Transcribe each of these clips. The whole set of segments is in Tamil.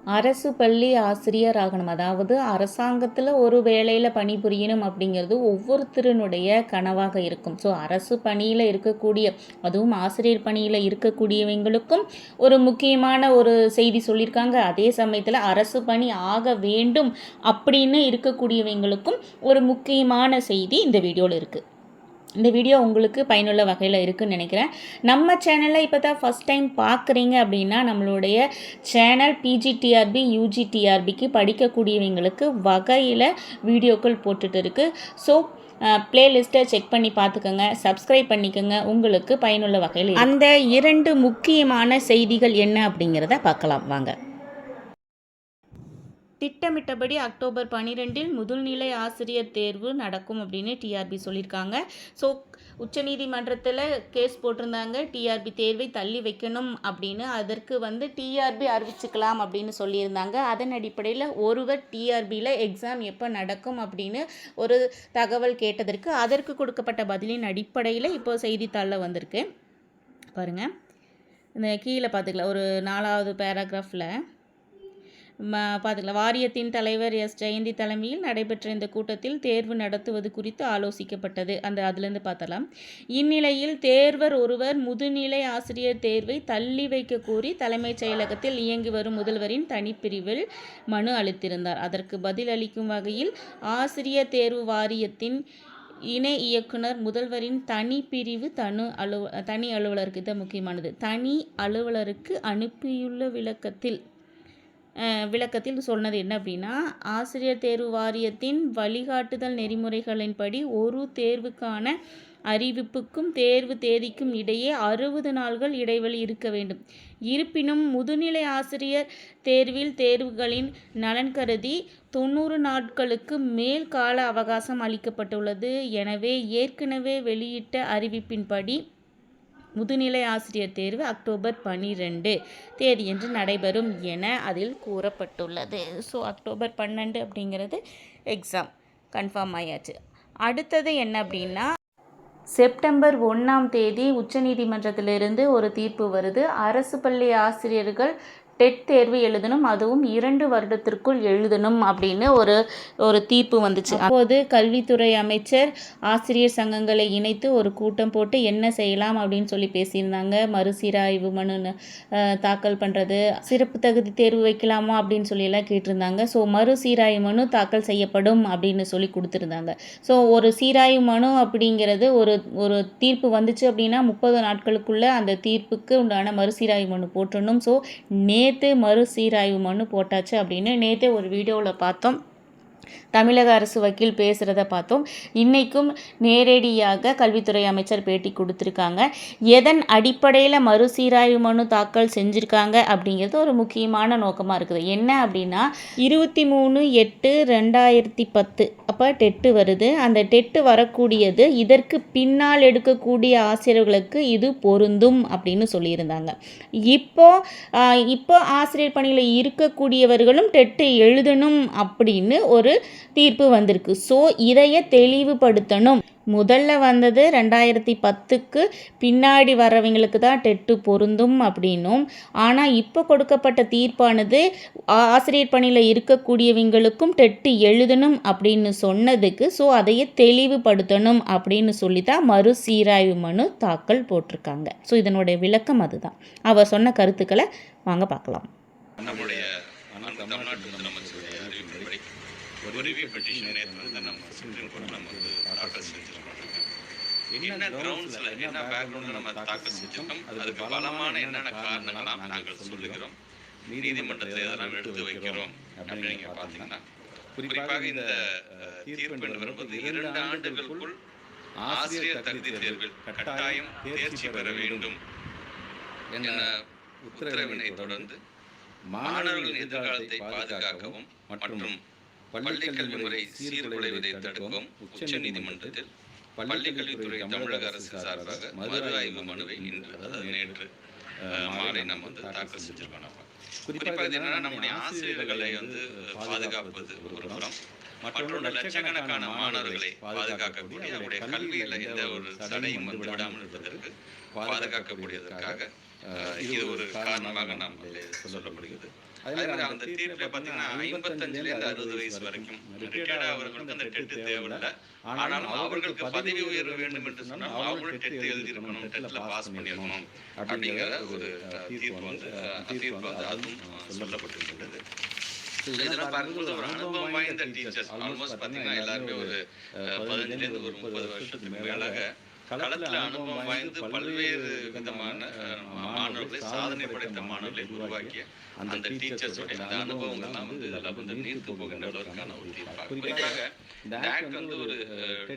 அரசு பள்ளி ஆசிரியர் ஆகணும். அதாவது அரசாங்கத்தில் ஒரு வேலையில் பணிபுரியணும் அப்படிங்கிறது ஒவ்வொருத்தருனுடைய கனவாக இருக்கும். ஸோ அரசு பணியில் இருக்கக்கூடிய, அதுவும் ஆசிரியர் பணியில் இருக்கக்கூடியவங்களுக்கும் ஒரு முக்கியமான ஒரு செய்தி சொல்லியிருக்காங்க. அதே சமயத்தில் அரசு பணி ஆக வேண்டும் அப்படின்னு இருக்கக்கூடியவங்களுக்கும் ஒரு முக்கியமான செய்தி இந்த வீடியோவில் இருக்குது. இந்த வீடியோ உங்களுக்கு பயனுள்ள வகையில் இருக்குதுன்னு நினைக்கிறேன். நம்ம சேனலை இப்போ தான் ஃபஸ்ட் டைம் பார்க்குறீங்க அப்படின்னா, நம்மளுடைய சேனல் பிஜிடிஆர்பி யூஜிடிஆர்பிக்கு படிக்கக்கூடியவங்களுக்கு வகையில் வீடியோக்கள் போட்டுட்டு இருக்குது. ஸோ பிளேலிஸ்ட்டை செக் பண்ணி பார்த்துக்கோங்க, சப்ஸ்கிரைப் பண்ணிக்கோங்க, உங்களுக்கு பயனுள்ள வகையில். அந்த 2 முக்கியமான செய்திகள் என்ன அப்படிங்கிறத பார்க்கலாம் வாங்க. திட்டமிட்டபடி அக்டோபர் 12 முதுநிலை ஆசிரியர் தேர்வு நடக்கும் அப்படின்னு டிஆர்பி சொல்லியிருக்காங்க. ஸோ உச்சநீதிமன்றத்தில் கேஸ் போட்டிருந்தாங்க, டிஆர்பி தேர்வை தள்ளி வைக்கணும் அப்படின்னு. அதற்கு டிஆர்பி அறிவிச்சுக்கலாம் அப்படின்னு சொல்லியிருந்தாங்க. அதன் அடிப்படையில் ஒருவர் டிஆர்பியில் எக்ஸாம் எப்போ நடக்கும் அப்படின்னு ஒரு தகவல் கேட்டதற்கு அதற்கு கொடுக்கப்பட்ட பதிலின் அடிப்படையில் இப்போ செய்தித்தாளில் வந்திருக்கு பாருங்கள். இந்த கீழே பார்த்துக்கலாம், ஒரு 4வது பேராகிராஃபில் பார்த்துக்கலாம். வாரியத்தின் தலைவர் எஸ் ஜெயந்தி தலைமையில் நடைபெற்ற இந்த கூட்டத்தில் தேர்வு நடத்துவது குறித்து ஆலோசிக்கப்பட்டது. அதுலேருந்து பார்த்தலாம். இந்நிலையில் தேர்வர் ஒருவர் முதுநிலை ஆசிரியர் தேர்வை தள்ளி வைக்க கோரி தலைமைச் செயலகத்தில் இயங்கி வரும் முதல்வரின் தனிப்பிரிவில் மனு அளித்திருந்தார். அதற்கு பதில் அளிக்கும் வகையில் ஆசிரியர் தேர்வு வாரியத்தின் இணை இயக்குனர் முதல்வரின் தனிப்பிரிவு தனி அலுவலருக்கு, இது முக்கியமானது, தனி அலுவலருக்கு அனுப்பியுள்ள விளக்கத்தில் சொன்னது என்ன அப்படின்னா, ஆசிரியர் தேர்வு வாரியத்தின் வழிகாட்டுதல் நெறிமுறைகளின்படி ஒரு தேர்வுக்கான அறிவிப்புக்கும் தேர்வு தேதிக்கும் இடையே 60 நாள்கள் இடைவெளி இருக்க வேண்டும். இருப்பினும் முதுநிலை ஆசிரியர் தேர்வில் தேர்வுகளின் நலன் கருதி 90 நாட்களுக்கு மேல் கால அவகாசம் அளிக்கப்பட்டுள்ளது. எனவே ஏற்கனவே வெளியிட்ட அறிவிப்பின்படி முதுநிலை ஆசிரியர் தேர்வு அக்டோபர் 12 தேதியன்று நடைபெறும் என அதில் கூறப்பட்டுள்ளது. ஸோ அக்டோபர் 12 அப்படிங்கிறது எக்ஸாம் கன்ஃபார்ம் ஆயாச்சு. அடுத்தது என்ன அப்படின்னா, செப்டம்பர் 1 தேதி உச்சநீதிமன்றத்திலிருந்து ஒரு தீர்ப்பு வருது. அரசு பள்ளி ஆசிரியர்கள் டெட் தேர்வு எழுதணும், அதுவும் 2 வருடத்திற்குள் எழுதணும் அப்படின்னு ஒரு தீர்ப்பு வந்துச்சு. அப்போது கல்வித்துறை அமைச்சர் ஆசிரியர் சங்கங்களை இணைத்து ஒரு கூட்டம் போட்டு என்ன செய்யலாம் அப்படின்னு சொல்லி பேசியிருந்தாங்க. மறுசீராய்வு மனு தாக்கல் பண்ணுறது, சிறப்பு தகுதி தேர்வு வைக்கலாமா அப்படின்னு சொல்லியெல்லாம் கேட்டிருந்தாங்க. ஸோ மறுசீராய்வு மனு தாக்கல் செய்யப்படும் அப்படின்னு சொல்லி கொடுத்துருந்தாங்க. ஸோ ஒரு சீராய்வு மனு அப்படிங்கிறது ஒரு தீர்ப்பு வந்துச்சு அப்படின்னா 30 நாட்களுக்குள்ளே அந்த தீர்ப்புக்கு உண்டான மறுசீராய்வு மனு போட்டணும். ஸோ நேற்று மறுசீராய்வு மனு போட்டாச்சு அப்படின்னு நேற்றே ஒரு வீடியோவில் பார்த்தோம். தமிழக அரசு வக்கீல் பேசுகிறத பார்த்தோம். இன்றைக்கும் நேரடியாக கல்வித்துறை அமைச்சர் பேட்டி கொடுத்துருக்காங்க. எதன் அடிப்படையில் மறுசீராய்வு மனு தாக்கல் செஞ்சுருக்காங்க அப்படிங்கிறது ஒரு முக்கியமான நோக்கமாக இருக்குது. என்ன அப்படின்னா, 23/8/2010 அப்போ டெட்டு வருது. அந்த டெட்டு வரக்கூடியது இதற்கு பின்னால் எடுக்கக்கூடிய ஆசிரியர்களுக்கு இது பொருந்தும் அப்படின்னு சொல்லியிருந்தாங்க. இப்போ ஆசிரியர் பணியில் இருக்கக்கூடியவர்களும் டெட்டு எழுதணும் அப்படின்னு ஒரு தீர்ப்பு வந்திருக்கு. ஸோ இதைய தெளிவுபடுத்தணும். முதல்ல வந்தது 2010க்கு பின்னாடி வர்றவங்களுக்கு தான் டெட்டு பொருந்தும் அப்படின்னும், ஆனால் இப்போ கொடுக்கப்பட்ட தீர்ப்பானது ஆசிரியர் பணியில் இருக்கக்கூடியவங்களுக்கும் டெட்டு எழுதணும் அப்படின்னு சொன்னதுக்கு, ஸோ அதையே தெளிவுபடுத்தணும் அப்படின்னு சொல்லி தான் மறுசீராய்வு மனு தாக்கல் போட்டிருக்காங்க. ஸோ இதனுடைய விளக்கம் அதுதான். அவர் சொன்ன கருத்துக்களை வாங்க பார்க்கலாம். ரிவ்யூ பெட்டிஷன் நம்ம சுப்ரீம் கோர்ட் நம்ம தாக்கல் செஞ்சிருக்கோம். என்ன கிரவுண்ட்ஸில் என்ன பேக்ரவுண்டில் நம்ம தாக்கல் செஞ்சிருக்கோம், அதுக்கு பலமான என்னென்ன காரணங்களாம் நாங்கள் சொல்லுகிறோம், நீதிமன்றத்தில் இதெல்லாம் எடுத்து வைக்கிறோம் அப்படின்னு நீங்கள் பார்த்தீங்கன்னா, குறிப்பாக இந்த தீர்ப்பு வரும்போது 2 ஆண்டுகளுக்குள் ஆசிரியர் தகுதி தேர்வில் கட்டாயம் தேர்ச்சி பெற வேண்டும் என்ற உத்தரவினை தொடர்ந்து மாணவர்களின் எதிர்காலத்தை பாதுகாக்கவும் மற்றும் பள்ளிக்கல்வி முறை சீர்குலைவதை தடுக்கவும் உச்சநீதிமன்றத்தில் பள்ளிக்கல்வித்துறை தமிழக அரசு சார்பாக மறு ஆய்வு மனுவை நேற்று மாலை நம்ம தாக்கல் செஞ்சிருக்கோம். குறிப்பாக என்னன்னா, நம்முடைய ஆசிரியர்களை பாதுகாப்பது ஒரு புறம், மற்றொன்று லட்சக்கணக்கான மாணவர்களை பாதுகாக்கக்கூடிய நம்முடைய கல்வியில் எந்த ஒரு தடையும் விடாமல் இருப்பதற்கு பாதுகாக்கக்கூடியதற்காக இது ஒரு காரணமாக நாம் சொல்லப்படுகிறது. அதே மாதிரி அந்த தீர்ப்பில் பார்த்தீங்கன்னா 55லேருந்து 60 வயசு வரைக்கும் ரிட்டையர்ட் ஆகிறவர்களுக்கு அந்த டெட் தேவையில்லை. ஆனாலும் அவர்களுக்கு பதவி உயர்வு வேண்டும் என்று சொன்னால் அவங்களும் டெட் எழுதியிருக்கணும், டெட்டில் பாஸ் பண்ணியிருக்கணும் அப்படிங்கிற ஒரு தீர்ப்பு வந்து அதுவும் சொல்லப்பட்டிருக்கின்றது. இதெல்லாம் பார்க்கும்போது ஒரு அனுபவம் வாய்ந்த டீச்சர்ஸ் ஆல்மோஸ்ட் பார்த்தீங்கன்னா எல்லாருமே ஒரு 15லேருந்து ஒரு 30 வருஷத்துக்கு மேலாக களத்தில் அனுபவம் வாய்ந்து பல்வேறு விதமான மாணவர்களை, சாதனை படைத்த மாணவர்களை உருவாக்கிய அந்த டீச்சர்ஸோட அந்த அனுபவங்கள்லாம் வந்து இதில் வந்து நீர்த்து போகின்ற அளவுக்கான ஒரு தீர்ப்பாக. குறிப்பாக இந்த ஆக்ட் வந்து ஒரு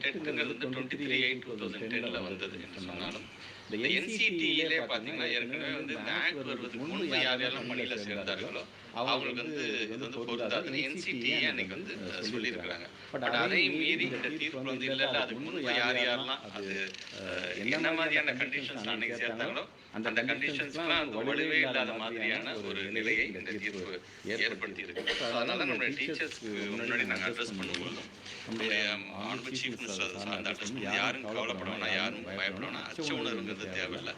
டெட்டுங்கிறது வந்து 23/8/2010 வந்தது என்று சொன்னாலும் இந்த NCTலே பார்த்தீங்கன்னா ஏற்கனவே வந்து இந்த ஆக்ட் வருவதற்கு முன்பு யார் யாரெல்லாம் பணியில் சேர்ந்தார்களோ அவங்களுக்கு வந்து இது வந்து பொருந்தாது NCT அன்னைக்கு வந்து சொல்லியிருக்கிறாங்க. பட் அதையும் மீறி இந்த தீர்ப்பு வந்து இல்லை அதுக்கு முன்பு யார் யாரெல்லாம் அது என்ன மாதிரியான கண்டிஷன்ஸ் அன்னைக்கு சேர்த்தாங்களோ அந்த கண்டிஷன்ஸ்லாம் வலுவே இல்லாத மாதிரியான ஒரு நிலையை இந்த தீர்ப்பு ஏற்படுத்தி இருக்கு. அதனால நம்மளுடைய டீச்சர்ஸ்க்கு முன்னாடி நாங்கள் அட்ரஸ் பண்ணும்போதும் நம்முடைய ஆனரபிள் சீஃப் மினிஸ்டர் சார்ந்த அட்ரஸ் பண்ணி யாரும் கவலைப்பட வேணாம், யாரும் பயப்பட வேணாம், அச்ச உணர்வுங்கிறது தேவையில்லை.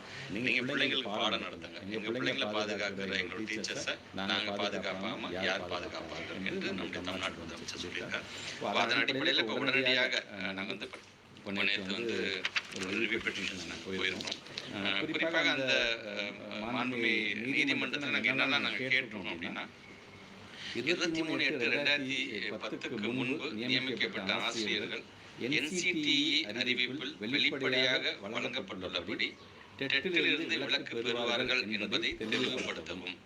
நீங்கள் பிள்ளைங்களுக்கு பாடம் நடத்துங்க, எங்கள் பிள்ளைங்களை பாதுகாக்கிற எங்களோட டீச்சர்ஸை நாங்கள் பாதுகாப்பாமல் யார் பாதுகாப்பாங்க என்று நம்முடைய தமிழ்நாட்டு முதலமைச்சர் சொல்லியிருக்காரு. அதன் அடிப்படையில் இப்போ உடனடியாக நாங்கள் வந்து நேற்று வந்து ஒரு ரிவ்யூ பெட்டிஷன்ஸ் நாங்கள் போயிருக்கோம். குறிப்பாக அந்த மாண்புமிகு நீதிமன்றத்தில் நாங்கள் என்னெல்லாம் நாங்கள் கேட்டோம் அப்படின்னா 23/8/2010 முன்பு நியமிக்கப்பட்ட ஆசிரியர்கள் NCTE அறிவிப்பில் வெளிப்படையாக வழங்கப்பட்டுள்ளபடி டெட்டிலிருந்து விலக்கு பெறுவார்கள் என்பதை தெளிவுபடுத்தவும்,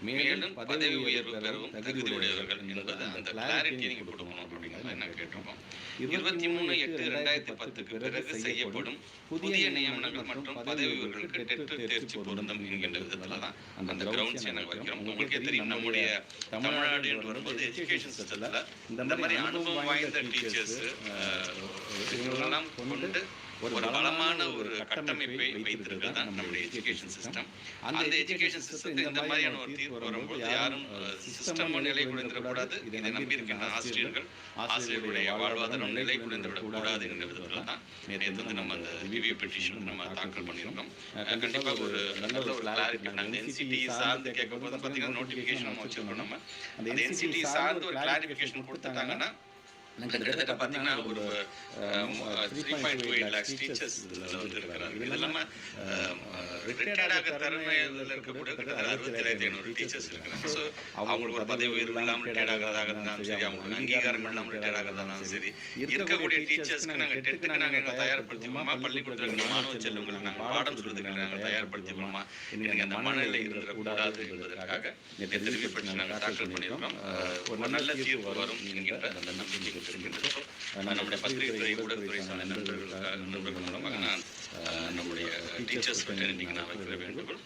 மேலும் பதவி உயர்வு பெறவும் தகுதியுடையவர்கள் என்பது அந்த கிளாரிட்டி நீங்கள் கொடுக்கணும் அப்படிங்கிறத என்ன கேட்டிருக்கோம். 23/8/2010 பிறகு செய்யப்படும் புதிய நியமனங்கள் மற்றும் பதவி உயர்வுகளுக்கு டெட் தேர்ச்சி பொருந்தும் என்கின்ற விதத்தில் தான் அந்த கிரவுண்ட்ஸ் எனக்கு வைக்கிறோம். உங்களுக்கே தெரியும், நம்முடைய தமிழ்நாடு என்று வரும்போது எஜுகேஷன் சிஸ்டத்தில் இந்த மாதிரி அனுபவம் வாய்ந்த டீச்சர்ஸ் இவங்களெல்லாம் கொண்டு ஒரு பலமான ஒரு கட்டமைப்பை வைத்திருக்கிறது தான் நம்முடைய எஜுகேஷன் சிஸ்டம். அந்த எஜுகேஷன் சிஸ்டத்தை இந்த மாதிரியான ஒரு தீர்ப்பு வரும்போது யாரும் சிஸ்டம் நிலை குலைந்துவிடக்கூடாது, இதை நம்பி இருக்கின்ற ஆசிரியர்களுடைய வாழ்வாதாரம் நிலை குலைந்து விடக்கூடாது என்ற விதத்தில் தான் நேற்று வந்து நம்ம அந்த ரிவ்யூ பெட்டிஷன் நம்ம தாக்கல் பண்ணியிருக்கோம். கண்டிப்பாக ஒரு நல்ல ஒரு கிளாரிட்டி நாங்கள் NCTE சார்ந்து கேட்கும் போது பார்த்தீங்கன்னா நோட்டிஃபிகேஷன் நம்ம வச்சுருக்கோம். நம்ம அந்த NCTE சார்ந்து ஒரு கிளாரிஃபிகேஷன் கொடுத்துட்டாங்கன்னா கிட்டத்தட்ட பார்த்தீங்கன்னா ஒரு 3.28 lakhs டீச்சர்ஸ் இதில் வந்து இருக்கிறாங்க. இது இல்லாமல் ரிட்டையர்டாக திறமையில் இருக்கக்கூடிய கிட்டத்தட்ட 67,500 டீச்சர்ஸ் இருக்கிறாங்க. ஸோ அவங்களுக்கு ஒரு பதவி உயர்வு இல்லாமல் ரிட்டையர்ட் ஆகிறதாக இருந்தாலும் சரி, அவங்களுக்கு அங்கீகாரம் இல்லாமல் ரிட்டையர்ட் ஆகிறதாலும் சரி, இருக்கக்கூடிய டீச்சர்ஸ்க்கு நாங்கள் டெட்டுக்கு நாங்கள் தயார்படுத்திக்கோமா, பள்ளிக்கூடத்தில் மாணவ செல்வங்களுக்கு நாங்கள் பாடம் சொல்றதுக்கு நாங்கள் தயார்படுத்திக்கோமா, எனக்கு அந்த மனநிலை இருந்துடக்கூடாது என்பதற்காக நேற்று ரிவ்யூ பெட்டிஷன் நாங்கள் தாக்கல் பண்ணியிருக்கோம். ஒரு நல்ல தீர்ப்பு வரும் என்கின்ற அந்த நம்பிக்கை இருக்கின்றது. நம்முடைய பத்திரிகை ஊடகத்துறை சார்ந்த நண்பர்கள் மூலமாக நான் நம்முடைய டீச்சர்ஸ் பற்றி நான் வைக்கிற வேண்டுகோள்,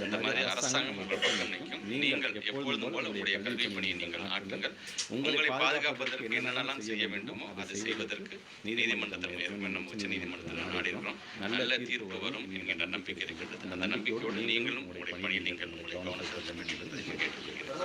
இந்த மாதிரி அரசாங்கம் உங்கள் பக்கம் நிற்கும். நீங்கள் எப்பொழுதும் போல உங்களுடைய கல்வி பணியை நீங்கள் ஆற்றுங்கள். உங்களை பாதுகாப்பதற்கு என்னென்னலாம் செய்ய வேண்டுமோ அதை செய்வதற்கு நீதிமன்றத்தில் நம்ம உச்ச நீதிமன்றத்தில் நாடி இருக்கிறோம். நல்ல தீர்ப்பு வரும் என்கின்ற நம்பிக்கை இருக்கிறது. அந்த நம்பிக்கையோடு நீங்களும் உங்களுடைய பணியை நீங்கள் உங்களை கவனம் செலுத்த வேண்டும் என்பதை கேட்டுக்கொள்கிறேன்.